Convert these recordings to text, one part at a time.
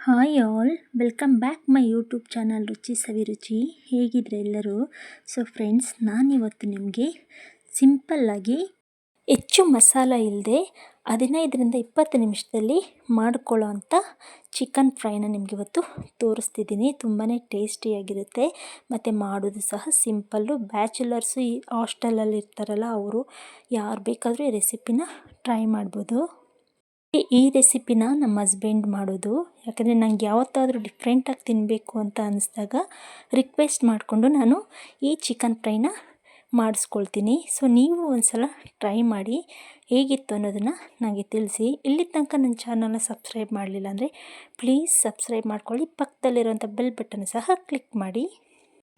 Hi all, welcome back my YouTube channel ರುಚಿ ಸವಿರುಚಿ. ಹೇಗಿದ್ರೆ ಎಲ್ಲರೂ? So friends, ನಾನಿವತ್ತು ನಿಮಗೆ ಸಿಂಪಲ್ಲಾಗಿ ಹೆಚ್ಚು ಮಸಾಲ ಇಲ್ಲದೆ 15-20 ನಿಮಿಷದಲ್ಲಿ ಮಾಡಿಕೊಳ್ಳೋ ಅಂಥ ಚಿಕನ್ ಫ್ರೈನ ನಿಮಗೆ ಇವತ್ತು ತೋರಿಸ್ತಿದ್ದೀನಿ. ತುಂಬಾ ಟೇಸ್ಟಿಯಾಗಿರುತ್ತೆ ಮತ್ತು ಮಾಡೋದು ಸಹ ಸಿಂಪಲ್ಲು. ಬ್ಯಾಚುಲರ್ಸು ಈ ಹಾಸ್ಟೆಲಲ್ಲಿ ಇರ್ತಾರಲ್ಲ, ಅವರು ಯಾರು ಬೇಕಾದರೂ ಈ ರೆಸಿಪಿನ ಟ್ರೈ ಮಾಡ್ಬೋದು. ಈ ರೆಸಿಪಿನ ನಮ್ಮ ಹಸ್ಬೆಂಡ್ ಮಾಡೋದು, ಯಾಕಂದರೆ ನಂಗೆ ಯಾವತ್ತಾದರೂ ಡಿಫ್ರೆಂಟಾಗಿ ತಿನ್ನಬೇಕು ಅಂತ ಅನ್ನಿಸ್ದಾಗ ರಿಕ್ವೆಸ್ಟ್ ಮಾಡಿಕೊಂಡು ನಾನು ಈ ಚಿಕನ್ ಫ್ರೈನ ಮಾಡಿಸ್ಕೊಳ್ತೀನಿ. ಸೊ ನೀವು ಒಂದ್ಸಲ ಟ್ರೈ ಮಾಡಿ ಹೇಗಿತ್ತು ಅನ್ನೋದನ್ನು ನನಗೆ ತಿಳಿಸಿ. ಇಲ್ಲಿ ತನಕ ನನ್ನ ಚಾನಲ್ನ ಸಬ್ಸ್ಕ್ರೈಬ್ ಮಾಡಲಿಲ್ಲ ಅಂದರೆ ಪ್ಲೀಸ್ ಸಬ್ಸ್ಕ್ರೈಬ್ ಮಾಡ್ಕೊಳ್ಳಿ. ಪಕ್ಕದಲ್ಲಿರುವಂಥ ಬೆಲ್ ಬಟನ್ ಸಹ ಕ್ಲಿಕ್ ಮಾಡಿ.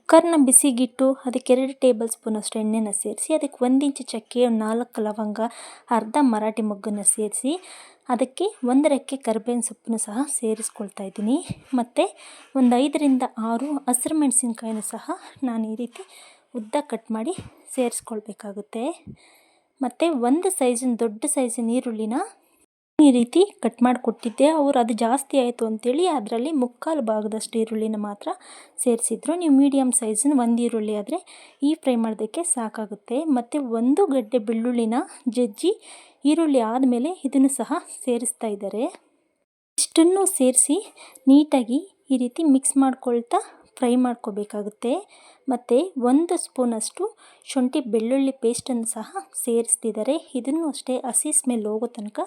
ಕುಕ್ಕರ್ನ ಬಿಸಿಗಿಟ್ಟು ಅದಕ್ಕೆ 2 ಟೇಬಲ್ ಸ್ಪೂನ್ ಅಷ್ಟು ಎಣ್ಣೆನ ಸೇರಿಸಿ, ಅದಕ್ಕೆ 1 ಇಂಚು ಚಕ್ಕೆ, 4 ಲವಂಗ, ಅರ್ಧ ಮರಾಠಿ ಮೊಗ್ಗನ್ನು ಸೇರಿಸಿ, ಅದಕ್ಕೆ 1 ರೆಕ್ಕೆ ಕರಿಬೇವಿನ ಸೊಪ್ಪನ್ನು ಸಹ ಸೇರಿಸ್ಕೊಳ್ತಾ ಇದ್ದೀನಿ. ಮತ್ತು ಒಂದು 5-6 ಹಸಿರು ಮೆಣಸಿನ್ಕಾಯಿನೂ ಸಹ ನಾನು ಈ ರೀತಿ ಉದ್ದ ಕಟ್ ಮಾಡಿ ಸೇರಿಸ್ಕೊಳ್ಬೇಕಾಗುತ್ತೆ. ಮತ್ತು ದೊಡ್ಡ ಸೈಜಿನ ಈರುಳ್ಳಿನ ಈ ರೀತಿ ಕಟ್ ಮಾಡಿ ಕೊಟ್ಟಿದ್ದೆ. ಅವರು ಅದು ಜಾಸ್ತಿ ಆಯಿತು ಅಂತೇಳಿ ಅದರಲ್ಲಿ 3/4 ಭಾಗದಷ್ಟು ಈರುಳ್ಳಿನ ಮಾತ್ರ ಸೇರಿಸಿದ್ರು. ನೀವು ಮೀಡಿಯಮ್ ಸೈಜಿನ 1 ಈರುಳ್ಳಿ ಆದರೆ ಈ ಫ್ರೈ ಮಾಡೋದಕ್ಕೆ ಸಾಕಾಗುತ್ತೆ. ಮತ್ತು 1 ಗಡ್ಡೆ ಬೆಳ್ಳುಳ್ಳಿನ ಜಜ್ಜಿ ಈರುಳ್ಳಿ ಆದಮೇಲೆ ಇದನ್ನು ಸಹ ಸೇರಿಸ್ತಾ ಇದ್ದಾರೆ. ಇಷ್ಟನ್ನು ಸೇರಿಸಿ ನೀಟಾಗಿ ಈ ರೀತಿ ಮಿಕ್ಸ್ ಮಾಡ್ಕೊಳ್ತಾ ಫ್ರೈ ಮಾಡ್ಕೋಬೇಕಾಗುತ್ತೆ. ಮತ್ತು 1 ಸ್ಪೂನಷ್ಟು ಶುಂಠಿ ಬೆಳ್ಳುಳ್ಳಿ ಪೇಸ್ಟನ್ನು ಸಹ ಸೇರಿಸ್ತಿದ್ದಾರೆ. ಇದನ್ನು ಅಷ್ಟೇ ಹಸಿ ಸ್ಮೆಲ್ ಹೋಗೋ ತನಕ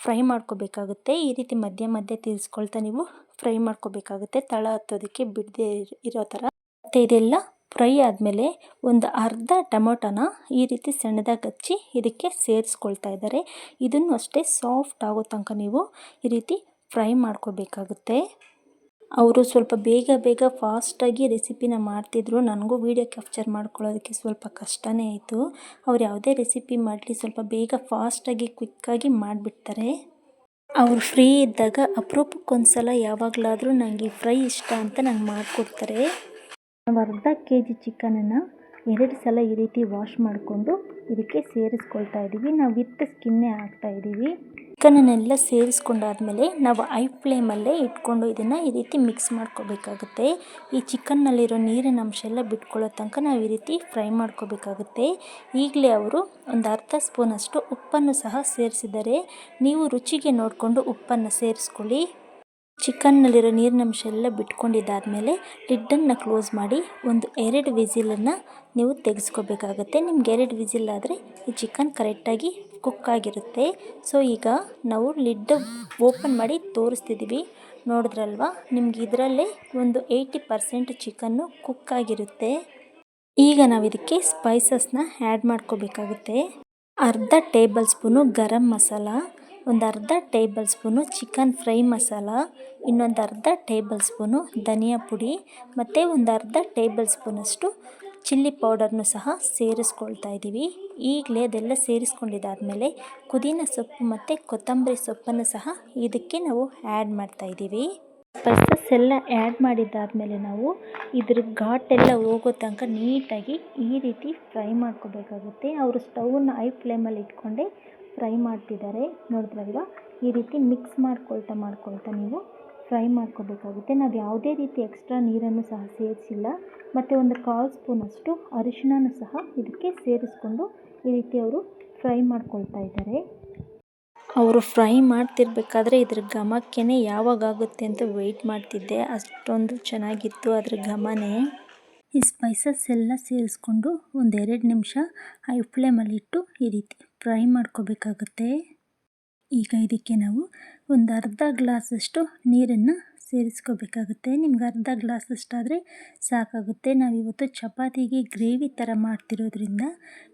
ಫ್ರೈ ಮಾಡ್ಕೋಬೇಕಾಗುತ್ತೆ. ಈ ರೀತಿ ಮಧ್ಯೆ ತಿರ್ಸ್ಕೊಳ್ತಾ ನೀವು ಫ್ರೈ ಮಾಡ್ಕೋಬೇಕಾಗುತ್ತೆ, ತಳ ಹತ್ತೋದಕ್ಕೆ ಬಿಡದೆ ಇರೋ ಥರ. ಮತ್ತು ಇದೆಲ್ಲ ಫ್ರೈ ಆದಮೇಲೆ ಒಂದು ಅರ್ಧ ಟೊಮೊಟೊನ ಈ ರೀತಿ ಸಣ್ಣದಾಗಿ ಹಚ್ಚಿ ಇದಕ್ಕೆ ಸೇರಿಸ್ಕೊಳ್ತಾ ಇದ್ದಾರೆ. ಇದನ್ನು ಅಷ್ಟೇ ಸಾಫ್ಟ್ ಆಗೋ ತನಕ ನೀವು ಈ ರೀತಿ ಫ್ರೈ ಮಾಡ್ಕೋಬೇಕಾಗುತ್ತೆ. ಅವರು ಸ್ವಲ್ಪ ಬೇಗ ಫಾಸ್ಟಾಗಿ ರೆಸಿಪಿನ ಮಾಡ್ತಿದ್ರು. ನನಗೂ ವೀಡಿಯೋ ಕ್ಯಾಪ್ಚರ್ ಮಾಡ್ಕೊಳ್ಳೋದಕ್ಕೆ ಸ್ವಲ್ಪ ಕಷ್ಟನೇ ಆಯಿತು. ಅವ್ರು ಯಾವುದೇ ರೆಸಿಪಿ ಮಾಡಲಿ ಸ್ವಲ್ಪ ಬೇಗ ಫಾಸ್ಟಾಗಿ ಕ್ವಿಕ್ಕಾಗಿ ಮಾಡಿಬಿಡ್ತಾರೆ. ಅವರು ಫ್ರೀ ಇದ್ದಾಗ ಅಪರೂಪಕ್ಕೊಂದ್ಸಲ ಯಾವಾಗಲಾದರೂ ನನಗೆ ಫ್ರೈ ಇಷ್ಟ ಅಂತ ನಂಗೆ ಮಾಡಿಕೊಡ್ತಾರೆ. ನಾವು ಅರ್ಧ kg ಚಿಕನನ್ನು 2 ಸಲ ಈ ರೀತಿ ವಾಶ್ ಮಾಡಿಕೊಂಡು ಇದಕ್ಕೆ ಸೇರಿಸ್ಕೊಳ್ತಾ ಇದ್ದೀವಿ. ನಾವು ವಿತ್ ಸ್ಕಿನ್ನೇ ಹಾಕ್ತಾಯಿದ್ದೀವಿ. ಚಿಕನನ್ನೆಲ್ಲ ಸೇರಿಸ್ಕೊಂಡಾದ್ಮೇಲೆ ನಾವು ಐ ಫ್ಲೇಮಲ್ಲೇ ಇಟ್ಕೊಂಡು ಇದನ್ನು ಈ ರೀತಿ ಮಿಕ್ಸ್ ಮಾಡ್ಕೋಬೇಕಾಗುತ್ತೆ. ಈ ಚಿಕನ್ನಲ್ಲಿರೋ ನೀರಿನ ಅಂಶ ಎಲ್ಲ ಬಿಟ್ಕೊಳ್ಳೋ ತನಕ ನಾವು ಈ ರೀತಿ ಫ್ರೈ ಮಾಡ್ಕೋಬೇಕಾಗುತ್ತೆ. ಈಗಲೇ ಅವರು ಒಂದು ಅರ್ಧ ಸ್ಪೂನಷ್ಟು ಉಪ್ಪನ್ನು ಸಹ ಸೇರಿಸಿದ್ದಾರೆ. ನೀವು ರುಚಿಗೆ ನೋಡಿಕೊಂಡು ಉಪ್ಪನ್ನು ಸೇರಿಸ್ಕೊಳ್ಳಿ. ಚಿಕನ್ನಲ್ಲಿರೋ ನೀರಿನಂಶ ಎಲ್ಲ ಬಿಟ್ಕೊಂಡಿದ್ದಾದಮೇಲೆ ಲಿಡ್ಡನ್ನು ಕ್ಲೋಸ್ ಮಾಡಿ ಒಂದು 2 ವಿಸಿಲನ್ನು ನೀವು ತೆಗೆಸ್ಕೋಬೇಕಾಗತ್ತೆ. ನಿಮ್ಗೆ 2 ವಿಸಿಲ್ ಆದರೆ ಈ ಚಿಕನ್ ಕರೆಕ್ಟಾಗಿ ಕುಕ್ ಆಗಿರುತ್ತೆ. ಸೊ ಈಗ ನಾವು ಲಿಡ್ ಓಪನ್ ಮಾಡಿ ತೋರಿಸ್ತಿದ್ದೀವಿ. ನೋಡಿದ್ರಲ್ವ, ನಿಮ್ಗೆ ಇದರಲ್ಲೇ ಒಂದು 80% ಚಿಕನ್ನು ಕುಕ್ ಆಗಿರುತ್ತೆ. ಈಗ ನಾವು ಇದಕ್ಕೆ ಸ್ಪೈಸಸ್ನ ಆ್ಯಡ್ ಮಾಡ್ಕೋಬೇಕಾಗುತ್ತೆ. ಅರ್ಧ ಟೇಬಲ್ ಸ್ಪೂನು ಗರಂ ಮಸಾಲ, ಒಂದು ಅರ್ಧ table spoon chicken fry masala, ಇನ್ನೊಂದು ಅರ್ಧ ಟೇಬಲ್ ಸ್ಪೂನು ಧನಿಯಾ ಪುಡಿ ಮತ್ತು ಒಂದು ಅರ್ಧ ಟೇಬಲ್ ಸ್ಪೂನಷ್ಟು ಚಿಲ್ಲಿ ಪೌಡರ್ನು ಸಹ ಸೇರಿಸ್ಕೊಳ್ತಾ ಇದ್ದೀವಿ. ಈಗಲೇ ಅದೆಲ್ಲ ಸೇರಿಸ್ಕೊಂಡಿದ್ದಾದಮೇಲೆ ಪುದೀನ ಸೊಪ್ಪು ಮತ್ತು ಕೊತ್ತಂಬರಿ ಸೊಪ್ಪನ್ನು ಸಹ ಇದಕ್ಕೆ ನಾವು ಆ್ಯಡ್ ಮಾಡ್ತಾಯಿದ್ದೀವಿ. ಸ್ಪೈಸಸ್ ಎಲ್ಲ ಆ್ಯಡ್ ಮಾಡಿದ್ದಾದಮೇಲೆ ನಾವು ಇದ್ರ ಘಾಟೆಲ್ಲ ಹೋಗೋ ತನಕ ನೀಟಾಗಿ ಈ ರೀತಿ ಫ್ರೈ ಮಾಡ್ಕೋಬೇಕಾಗುತ್ತೆ. ಅವರು ಸ್ಟವ್ನ ಐ ಫ್ಲೇಮಲ್ಲಿ ಇಟ್ಕೊಂಡೆ ಫ್ರೈ ಮಾಡ್ತಿದ್ದಾರೆ. ನೋಡಿದ್ರಲ್ವ, ಈ ರೀತಿ ಮಿಕ್ಸ್ ಮಾಡ್ಕೊಳ್ತಾ ನೀವು ಫ್ರೈ ಮಾಡ್ಕೋಬೇಕಾಗುತ್ತೆ. ನಾವು ಯಾವುದೇ ರೀತಿ ಎಕ್ಸ್ಟ್ರಾ ನೀರನ್ನು ಸಹ ಸೇರಿಸಿಲ್ಲ. ಮತ್ತು ಒಂದು 1/4 ಸ್ಪೂನಷ್ಟು ಅರಿಶಿಣನೂ ಸಹ ಇದಕ್ಕೆ ಸೇರಿಸ್ಕೊಂಡು ಈ ರೀತಿ ಅವರು ಫ್ರೈ ಮಾಡ್ಕೊಳ್ತಾ ಇದ್ದಾರೆ. ಅವರು ಫ್ರೈ ಮಾಡ್ತಿರ್ಬೇಕಾದ್ರೆ ಇದ್ರ ಘಮಕ್ಕೆ ಯಾವಾಗುತ್ತೆ ಅಂತ ವೆಯ್ಟ್ ಮಾಡ್ತಿದ್ದೆ. ಅಷ್ಟೊಂದು ಚೆನ್ನಾಗಿತ್ತು ಅದ್ರ ಘಮನೇ. ಈ ಸ್ಪೈಸಸ್ ಎಲ್ಲ ಸೇರಿಸ್ಕೊಂಡು ಒಂದು 2 ನಿಮಿಷ ಹೈ ಫ್ಲೇಮಲ್ಲಿಟ್ಟು ಈ ರೀತಿ ಫ್ರೈ ಮಾಡ್ಕೋಬೇಕಾಗುತ್ತೆ. ಈಗ ಇದಕ್ಕೆ ನಾವು ಒಂದು ಅರ್ಧ ಗ್ಲಾಸಷ್ಟು ನೀರನ್ನು ಸೇರಿಸ್ಕೋಬೇಕಾಗುತ್ತೆ. ನಿಮ್ಗೆ ಅರ್ಧ ಗ್ಲಾಸಷ್ಟಾದರೆ ಸಾಕಾಗುತ್ತೆ. ನಾವಿವತ್ತು ಚಪಾತಿಗೆ ಗ್ರೇವಿ ಥರ ಮಾಡ್ತಿರೋದ್ರಿಂದ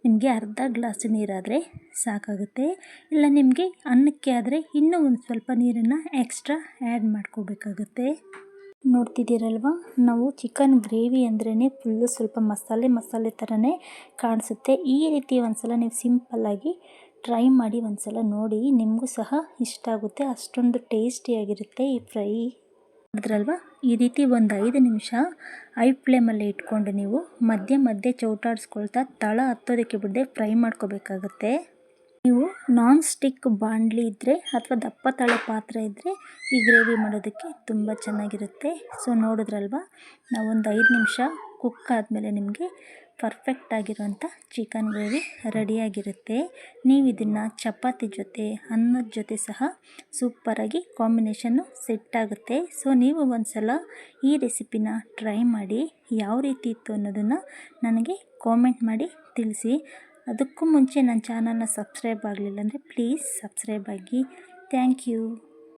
ನಿಮಗೆ ಅರ್ಧ ಗ್ಲಾಸ್ ನೀರಾದರೆ ಸಾಕಾಗುತ್ತೆ. ಇಲ್ಲ ನಿಮಗೆ ಅನ್ನಕ್ಕೆ ಆದರೆ ಇನ್ನೂ ಒಂದು ಸ್ವಲ್ಪ ನೀರನ್ನು ಎಕ್ಸ್ಟ್ರಾ ಆ್ಯಡ್ ಮಾಡ್ಕೋಬೇಕಾಗುತ್ತೆ. ನೋಡ್ತಿದ್ದೀರಲ್ವ, ನಾವು ಚಿಕನ್ ಗ್ರೇವಿ ಅಂದ್ರೇ ಫುಲ್ಲು ಸ್ವಲ್ಪ ಮಸಾಲೆ ಥರನೇ ಕಾಣಿಸುತ್ತೆ. ಈ ರೀತಿ ಒಂದ್ಸಲ ನೀವು ಸಿಂಪಲ್ಲಾಗಿ ಟ್ರೈ ಮಾಡಿ ಒಂದ್ಸಲ ನೋಡಿ, ನಿಮಗೂ ಸಹ ಇಷ್ಟ ಆಗುತ್ತೆ. ಅಷ್ಟೊಂದು ಟೇಸ್ಟಿಯಾಗಿರುತ್ತೆ ಈ ಫ್ರೈ. ನೋಡಿದ್ರಲ್ವ, ಈ ರೀತಿ ಒಂದು 5 ನಿಮಿಷ ಐ ಫ್ಲೇಮಲ್ಲಿ ಇಟ್ಕೊಂಡು ನೀವು ಮಧ್ಯೆ ಚೌಟಾಡಿಸ್ಕೊಳ್ತಾ ತಳ ಹತ್ತೋದಕ್ಕೆ ಬಿಡದೆ ಫ್ರೈ ಮಾಡ್ಕೋಬೇಕಾಗುತ್ತೆ. ನೀವು ನಾನ್ ಸ್ಟಿಕ್ ಬಾಣಲಿ ಇದ್ದರೆ ಅಥವಾ ದಪ್ಪ ತಳೆ ಪಾತ್ರೆ ಇದ್ದರೆ ಈ ಗ್ರೇವಿ ಮಾಡೋದಕ್ಕೆ ತುಂಬ ಚೆನ್ನಾಗಿರುತ್ತೆ. ಸೊ ನೋಡಿದ್ರಲ್ವ, ನಾವೊಂದು 5 ನಿಮಿಷ ಕುಕ್ ಆದಮೇಲೆ ನಿಮಗೆ ಪರ್ಫೆಕ್ಟ್ ಆಗಿರೋಂಥ ಚಿಕನ್ ಗ್ರೇವಿ ರೆಡಿಯಾಗಿರುತ್ತೆ. ನೀವು ಇದನ್ನು ಚಪಾತಿ ಜೊತೆ, ಅನ್ನದ ಜೊತೆ ಸಹ ಸೂಪರಾಗಿ ಕಾಂಬಿನೇಷನ್ನು ಸೆಟ್ ಆಗುತ್ತೆ. ಸೊ ನೀವು ಒಂದ್ಸಲ ಈ ರೆಸಿಪಿನ ಟ್ರೈ ಮಾಡಿ, ಯಾವ ರೀತಿ ಇತ್ತು ಅನ್ನೋದನ್ನು ನನಗೆ ಕಾಮೆಂಟ್ ಮಾಡಿ ತಿಳಿಸಿ. ಅದಕ್ಕೂ ಮುಂಚೆ ನನ್ನ ಚಾನಲ್ನ ಸಬ್ಸ್ಕ್ರೈಬ್ ಆಗಲಿಲ್ಲ ಅಂದರೆ ಪ್ಲೀಸ್ ಸಬ್ಸ್ಕ್ರೈಬ್ ಆಗಿ. Thank you.